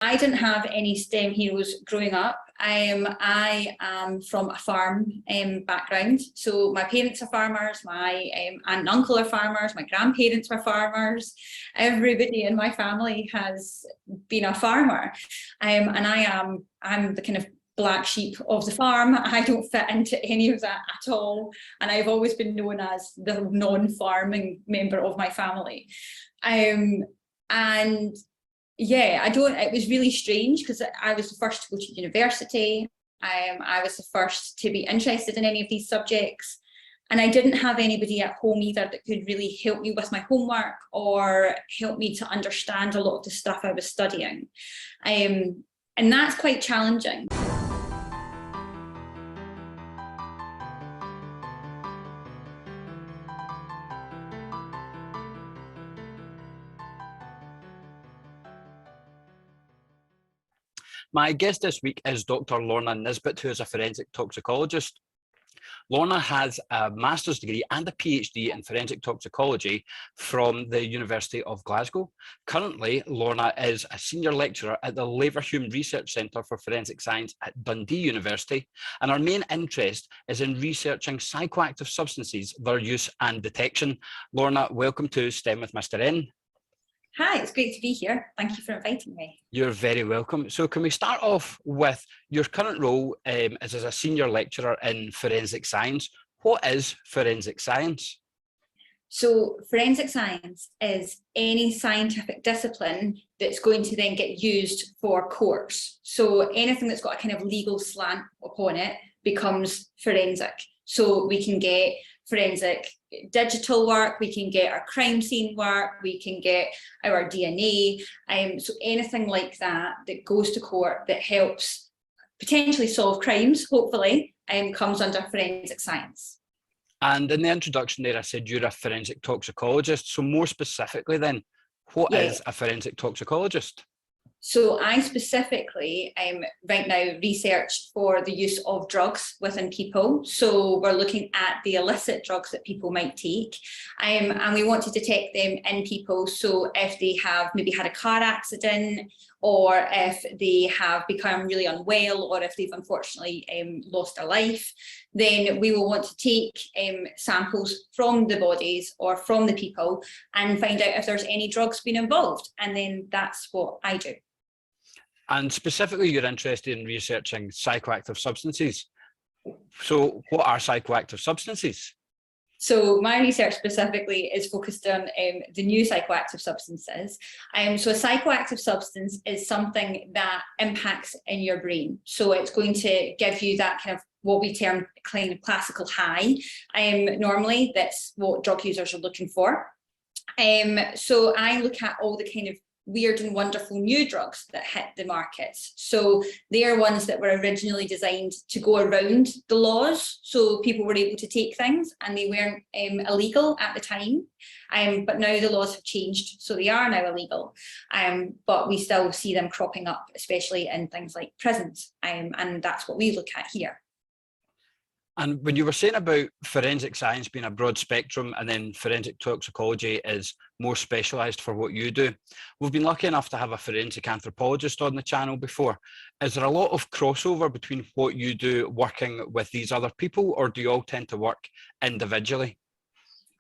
I didn't have any STEM heroes growing up. I am from a farm background. So my parents are farmers, my aunt and uncle are farmers, my grandparents were farmers. Everybody in my family has been a farmer. And I'm the kind of black sheep of the farm. I don't fit into any of that at all. And I've always been known as the non-farming member of my family. And yeah, it was really strange because I was the first to go to university. I was the first to be interested in any of these subjects. And I didn't have anybody at home either that could really help me with my homework or help me to understand a lot of the stuff I was studying. And that's quite challenging. My guest this week is Dr Lorna Nisbet, who is a forensic toxicologist. Lorna has a master's degree and a PhD in forensic toxicology from the University of Glasgow. Currently, Lorna is a senior lecturer at the Leverhulme Research Centre for Forensic Science at Dundee University, and her main interest is in researching psychoactive substances, their use and detection. Lorna, welcome to STEM with Mr N. Hi, it's great to be here. Thank you for inviting me. You're very welcome. So can we start off with your current role as a senior lecturer in forensic science? What is forensic science? So forensic science is any scientific discipline that's going to then get used for courts. So anything that's got a kind of legal slant upon it becomes forensic. So we can get forensic digital work, we can get our crime scene work, we can get our DNA. So anything like that that goes to court that helps potentially solve crimes, hopefully, comes under forensic science. And in the introduction there, I said you're a forensic toxicologist. So more specifically then, what is a forensic toxicologist? So I specifically right now research for the use of drugs within people. So we're looking at the illicit drugs that people might take, and we want to detect them in people. So if they have maybe had a car accident, or if they have become really unwell, or if they've unfortunately lost their life, then we will want to take samples from the bodies or from the people and find out if there's any drugs been involved. And then that's what I do. And specifically, you're interested in researching psychoactive substances. So what are psychoactive substances? So my research specifically is focused on the new psychoactive substances. So a psychoactive substance is something that impacts in your brain. So it's going to give you that kind of what we term kind of classical high. Normally, that's what drug users are looking for. So I look at all the kind of weird and wonderful new drugs that hit the markets. So they are ones that were originally designed to go around the laws. So people were able to take things and they weren't illegal at the time. But now the laws have changed, so they are now illegal. But we still see them cropping up, especially in things like prisons. And that's what we look at here. And when you were saying about forensic science being a broad spectrum and then forensic toxicology is more specialised for what you do, we've been lucky enough to have a forensic anthropologist on the channel before. Is there a lot of crossover between what you do working with these other people, or do you all tend to work individually?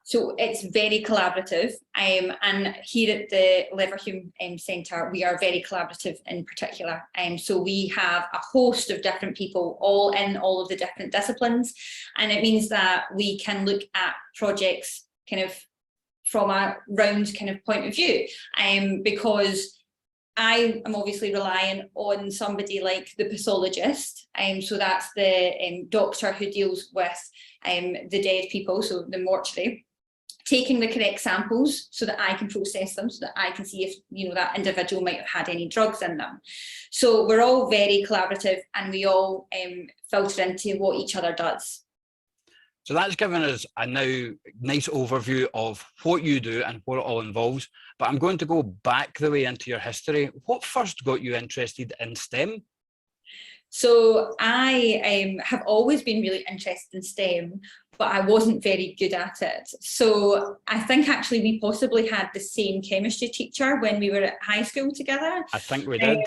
So it's very collaborative, and here at the Leverhulme Centre, we are very collaborative in particular. So we have a host of different people all in all of the different disciplines, and it means that we can look at projects kind of from a round kind of point of view, because I am obviously relying on somebody like the pathologist, so that's the doctor who deals with the dead people, so the mortuary, taking the correct samples so that I can process them, so that I can see if that individual might have had any drugs in them. So we're all very collaborative, and we all filter into what each other does. So that's given us a now nice overview of what you do and what it all involves. But I'm going to go back the way into your history. What first got you interested in STEM? So I have always been really interested in STEM, but I wasn't very good at it. So I think actually we possibly had the same chemistry teacher when we were at high school together. I think we did.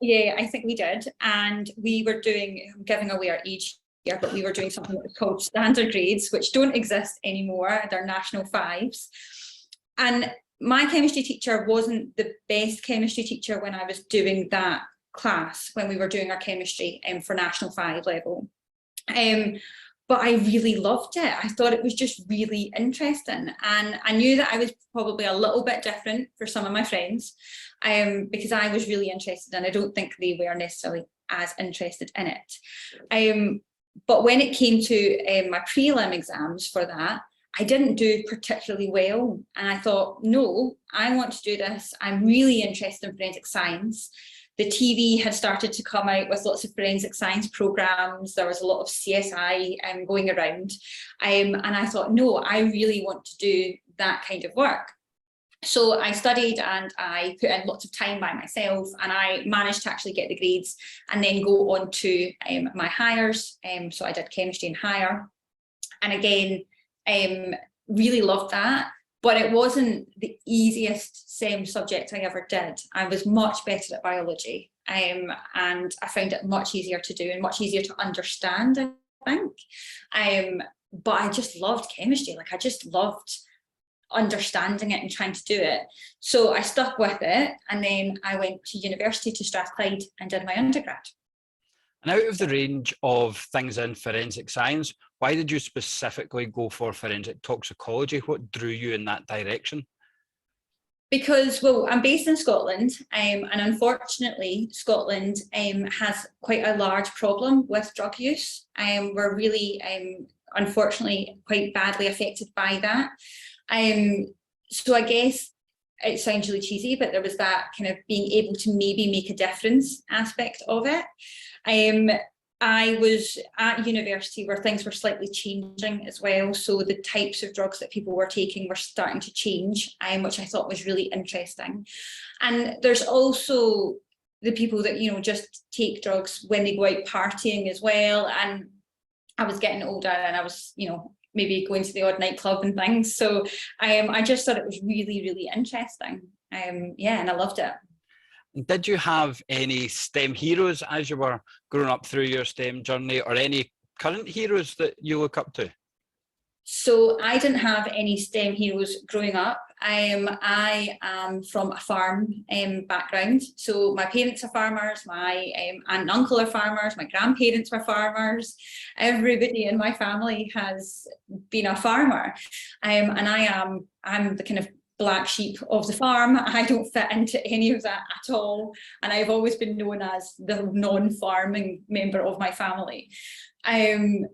Yeah, I think we did. And we were doing, I'm giving away our age here, but we were doing something that was called standard grades, which don't exist anymore. They're national fives. And my chemistry teacher wasn't the best chemistry teacher when I was doing that class, when we were doing our chemistry for national 5 level. But I really loved it. I thought it was just really interesting. And I knew that I was probably a little bit different for some of my friends because I was really interested, and I don't think they were necessarily as interested in it. But when it came to my prelim exams for that, I didn't do particularly well. And I thought, no, I want to do this. I'm really interested in forensic science. The TV had started to come out with lots of forensic science programs. There was a lot of CSI going around. And I thought, no, I really want to do that kind of work. So I studied and I put in lots of time by myself, and I managed to actually get the grades and then go on to my hires. So I did chemistry and hire. And again, really loved that. But it wasn't the easiest STEM subject I ever did. I was much better at biology, and I found it much easier to do and much easier to understand, I think. But I just loved chemistry. Like, I just loved understanding it and trying to do it. So I stuck with it, and then I went to university to Strathclyde and did my undergrad. And out of the range of things in forensic science, why did you specifically go for forensic toxicology? What drew you in that direction? Because, well, I'm based in Scotland, and unfortunately Scotland has quite a large problem with drug use. We're really, unfortunately, quite badly affected by that. So I guess it sounds really cheesy, but there was that kind of being able to maybe make a difference aspect of it. I was at university where things were slightly changing as well. So the types of drugs that people were taking were starting to change, which I thought was really interesting. And there's also the people that, you know, just take drugs when they go out partying as well. And I was getting older and I was, you know, maybe going to the odd nightclub and things. So I just thought it was really, really interesting. Yeah, and I loved it. Did you have any STEM heroes as you were growing up through your STEM journey, or any current heroes that you look up to? So I didn't have any STEM heroes growing up. I am from a farm background. So my parents are farmers, my aunt and uncle are farmers, my grandparents were farmers. Everybody in my family has been a farmer. And I'm the kind of black sheep of the farm. I don't fit into any of that at all. And I've always been known as the non-farming member of my family. And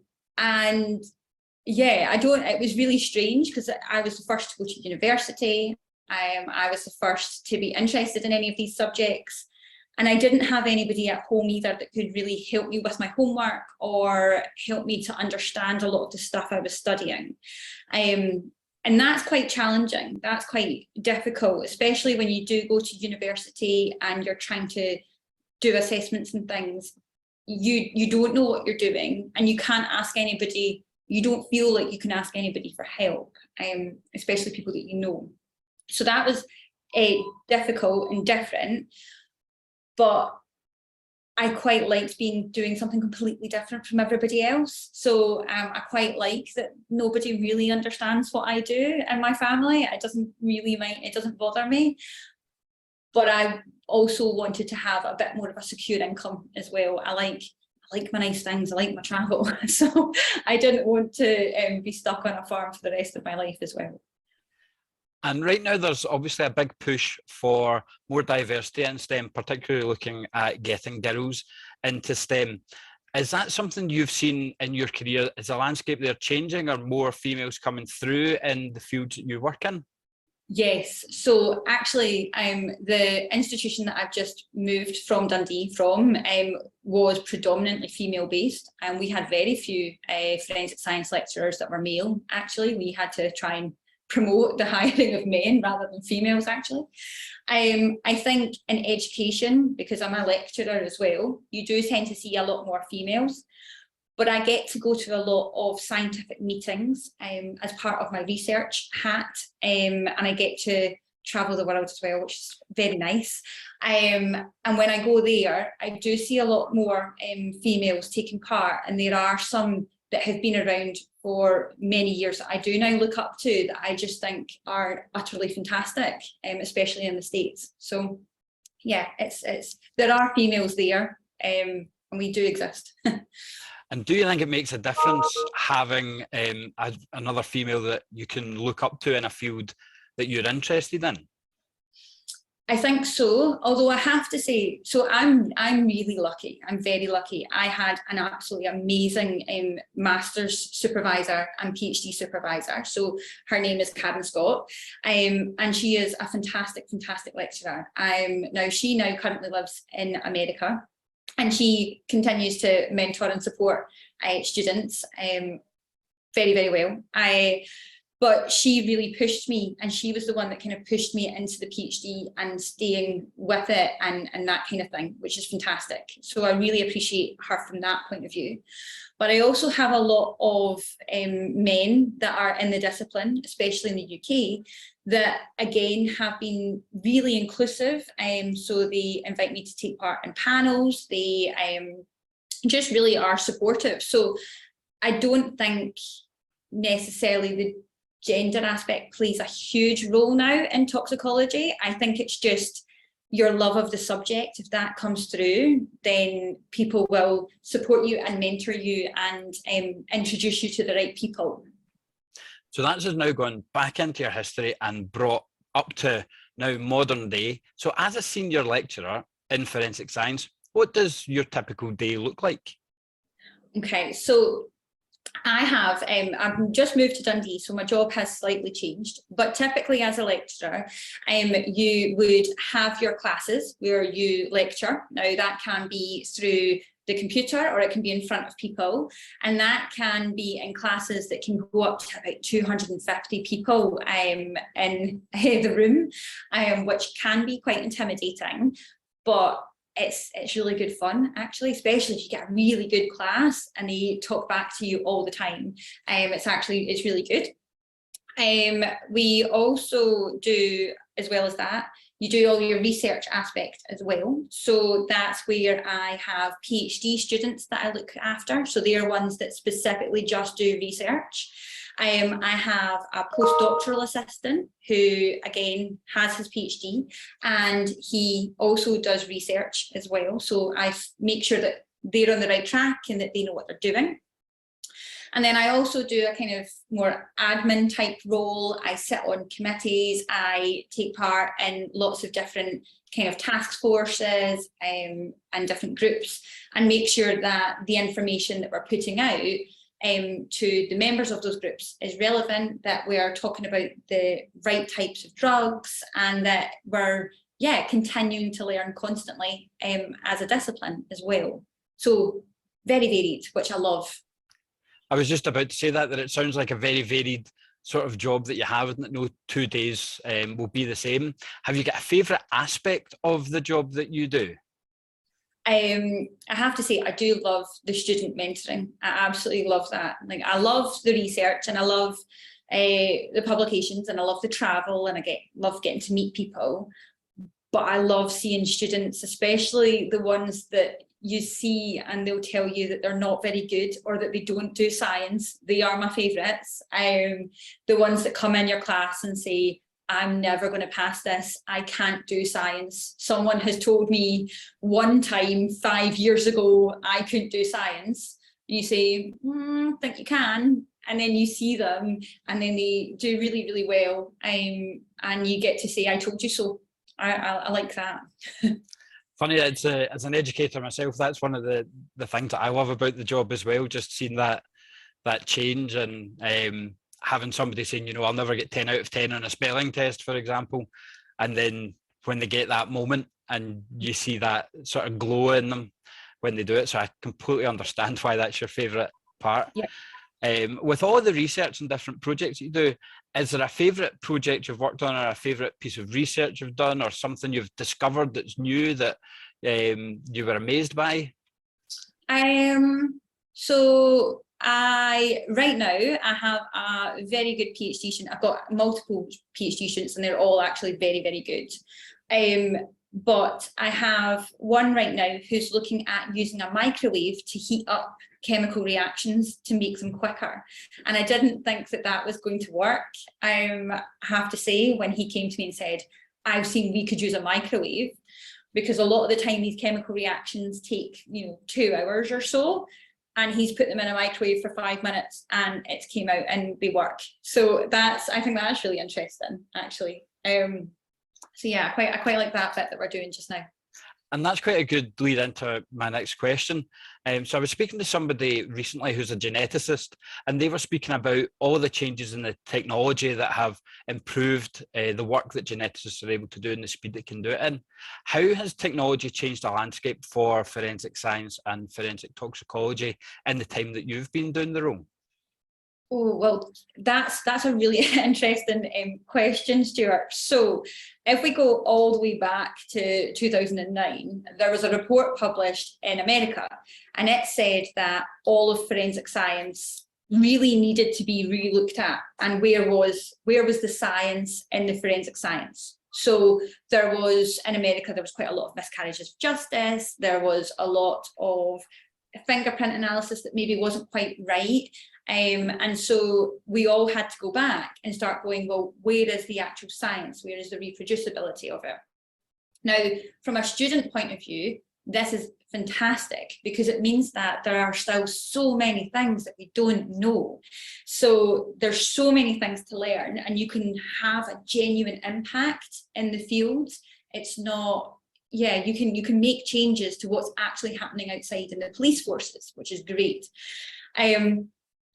yeah, it was really strange because I was the first to go to university. I was the first to be interested in any of these subjects. And I didn't have anybody at home either that could really help me with my homework or help me to understand a lot of the stuff I was studying. And that's quite challenging. That's quite difficult, especially when you do go to university and you're trying to do assessments and things. You don't know what you're doing, and you can't ask anybody. You don't feel like you can ask anybody for help, especially people that you know. So that was difficult and different, but I quite liked doing something completely different from everybody else. So I quite like that nobody really understands what I do in my family. It doesn't bother me. But I also wanted to have a bit more of a secure income as well. I like my nice things, I like my travel. So I didn't want to be stuck on a farm for the rest of my life as well. And right now there's obviously a big push for more diversity in STEM, particularly looking at getting girls into STEM. Is that something you've seen in your career? Is the landscape there changing, or more females coming through in the fields that you work in? Yes, so actually the institution that I've just moved from Dundee from was predominantly female based, and we had very few forensic science lecturers that were male. Actually, we had to try and promote the hiring of men rather than females, actually. I think in education, because I'm a lecturer as well, you do tend to see a lot more females, but I get to go to a lot of scientific meetings as part of my research hat, and I get to travel the world as well, which is very nice. And when I go there, I do see a lot more females taking part, and there are some that have been around for many years that I do now look up to, that I just think are utterly fantastic, especially in the States. So yeah, there are females there, and we do exist. And do you think it makes a difference having another female that you can look up to in a field that you're interested in? I think so, although I have to say, so I'm really lucky. I'm very lucky. I had an absolutely amazing master's supervisor and PhD supervisor. So her name is Karen Scott, and she is a fantastic lecturer. She now currently lives in America, and she continues to mentor and support students very well. But she really pushed me, and she was the one that kind of pushed me into the PhD and staying with it and that kind of thing, which is fantastic. So I really appreciate her from that point of view. But I also have a lot of men that are in the discipline, especially in the UK, that again have been really inclusive. So they invite me to take part in panels. They just really are supportive. So I don't think necessarily the gender aspect plays a huge role now in toxicology. I think it's just your love of the subject. If that comes through, then people will support you and mentor you and introduce you to the right people. So that's just now gone back into your history and brought up to now modern day. So as a senior lecturer in forensic science, what does your typical day look like? Okay, so I have, I've just moved to Dundee, so my job has slightly changed, but typically as a lecturer, you would have your classes where you lecture. Now that can be through the computer, or it can be in front of people, and that can be in classes that can go up to about 250 people in the room, which can be quite intimidating, but it's really good fun, actually, especially if you get a really good class and they talk back to you all the time. It's really good. We also do, as well as that, you do all your research aspect as well. So that's where I have PhD students that I look after. So they're ones that specifically just do research. I have a postdoctoral assistant who, again, has his PhD, and he also does research as well. So I make sure that they're on the right track and that they know what they're doing. And then I also do a kind of more admin type role. I sit on committees, I take part in lots of different kind of task forces and different groups, and make sure that the information that we're putting out to the members of those groups is relevant, that we are talking about the right types of drugs, and that we're continuing to learn constantly as a discipline as well. So very varied, which I love. I was just about to say that it sounds like a very varied sort of job that you have, and that no 2 days will be the same. Have you got a favourite aspect of the job that you do? I have to say, I do love the student mentoring. I absolutely love that. Like, I love the research, and I love the publications, and I love the travel, and I love getting to meet people. But I love seeing students, especially the ones that you see and they'll tell you that they're not very good or that they don't do science. They are my favourites. The ones that come in your class and say, I'm never going to pass this, I can't do science. Someone has told me one time 5 years ago I couldn't do science. And you say, I think you can. And then you see them and then they do really, really well. And you get to say, I told you so. I like that. Funny, as an educator myself, that's one of the things that I love about the job as well, just seeing that change, and having somebody saying, you know, I'll never get 10 out of 10 on a spelling test, for example, and then when they get that moment and you see that sort of glow in them when they do it. So I completely understand why that's your favourite part. Yeah. With all the research and different projects you do, Is there a favourite project you've worked on, or a favourite piece of research you've done, or something you've discovered that's new that you were amazed by? So right now I have a very good PhD student. I've got multiple PhD students and they're all actually very, very good. But I have one right now who's looking at using a microwave to heat up chemical reactions to make them quicker. And I didn't think that that was going to work. I have to say, when he came to me and said, I've seen we could use a microwave, because a lot of the time these chemical reactions take, 2 hours or so. And he's put them in a microwave for 5 minutes and it came out and they work. So I think that's really interesting, actually. So yeah, I quite like that bit that we're doing just now. And that's quite a good lead into my next question. So I was speaking to somebody recently who's a geneticist, and they were speaking about all the changes in the technology that have improved the work that geneticists are able to do and the speed they can do it in. How has technology changed the landscape for forensic science and forensic toxicology in the time that you've been doing the role? Oh, well, that's a really interesting question, Stuart. So if we go all the way back to 2009, there was a report published in America, and it said that all of forensic science really needed to be re-looked at, and where was the science in the forensic science. So there was, in America, there was quite a lot of miscarriages of justice. There was a lot of fingerprint analysis that maybe wasn't quite right. And so we all had to go back and start going, well, where is the actual science? Where is the reproducibility of it? Now, from a student point of view, this is fantastic, because it means that there are still so many things that we don't know. So there's so many things to learn, and you can have a genuine impact in the field. It's not, yeah, you can make changes to what's actually happening outside in the police forces, which is great.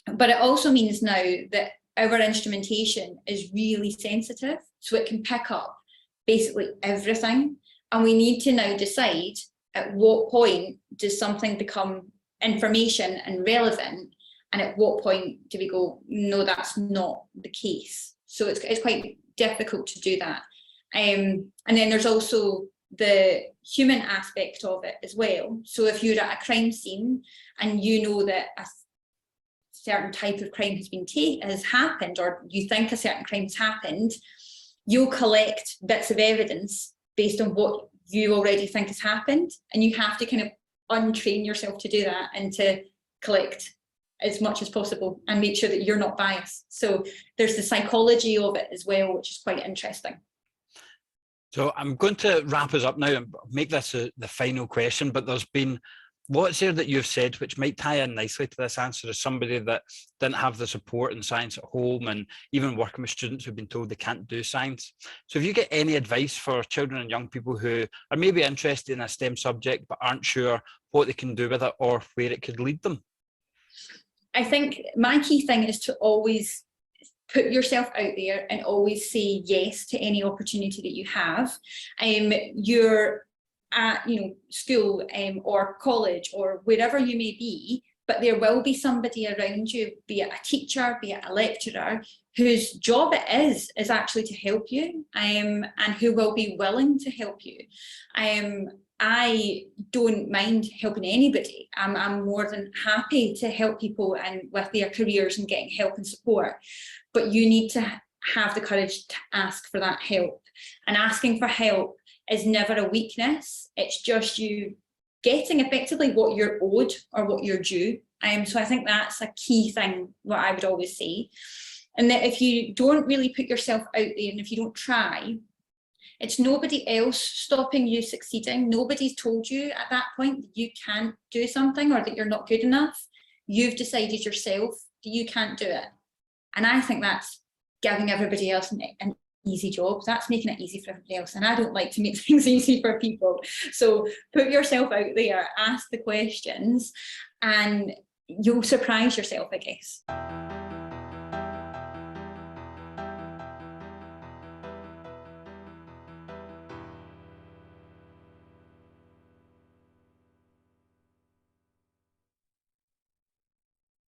But it also means now that our instrumentation is really sensitive, so it can pick up basically everything. And we need to now decide at what point does something become information and relevant, and at what point do we go, no, that's not the case. So it's quite difficult to do that. And then there's also the human aspect of it as well. So if you're at a crime scene and you know that a certain type of crime has happened, or you think a certain crime has happened, you'll collect bits of evidence based on what you already think has happened, and you have to kind of untrain yourself to do that and to collect as much as possible and make sure that you're not biased. So there's the psychology of it as well, which is quite interesting. So I'm going to wrap us up now and make this the final question, but there's been lots here that you've said which might tie in nicely to this answer, as somebody that didn't have the support in science at home, and even working with students who've been told they can't do science. So if you get any advice for children and young people who are maybe interested in a STEM subject but aren't sure what they can do with it or where it could lead them? I think my key thing is to always put yourself out there and always say yes to any opportunity that you have. You're at school or college or wherever you may be, but there will be somebody around you, be it a teacher, be it a lecturer, whose job it is actually to help you, and who will be willing to help you. I don't mind helping anybody. I'm more than happy to help people and with their careers and getting help and support, but you need to have the courage to ask for that help. And asking for help is never a weakness. It's just you getting effectively what you're owed or what you're due. So I think that's a key thing, what I would always say. And that if you don't really put yourself out there, and if you don't try, it's nobody else stopping you succeeding. Nobody's told you at that point that you can't do something or that you're not good enough. You've decided yourself that you can't do it. And I think that's giving everybody else an easy job. That's making it easy for everybody else. And I don't like to make things easy for people. So put yourself out there, ask the questions, and you'll surprise yourself, I guess.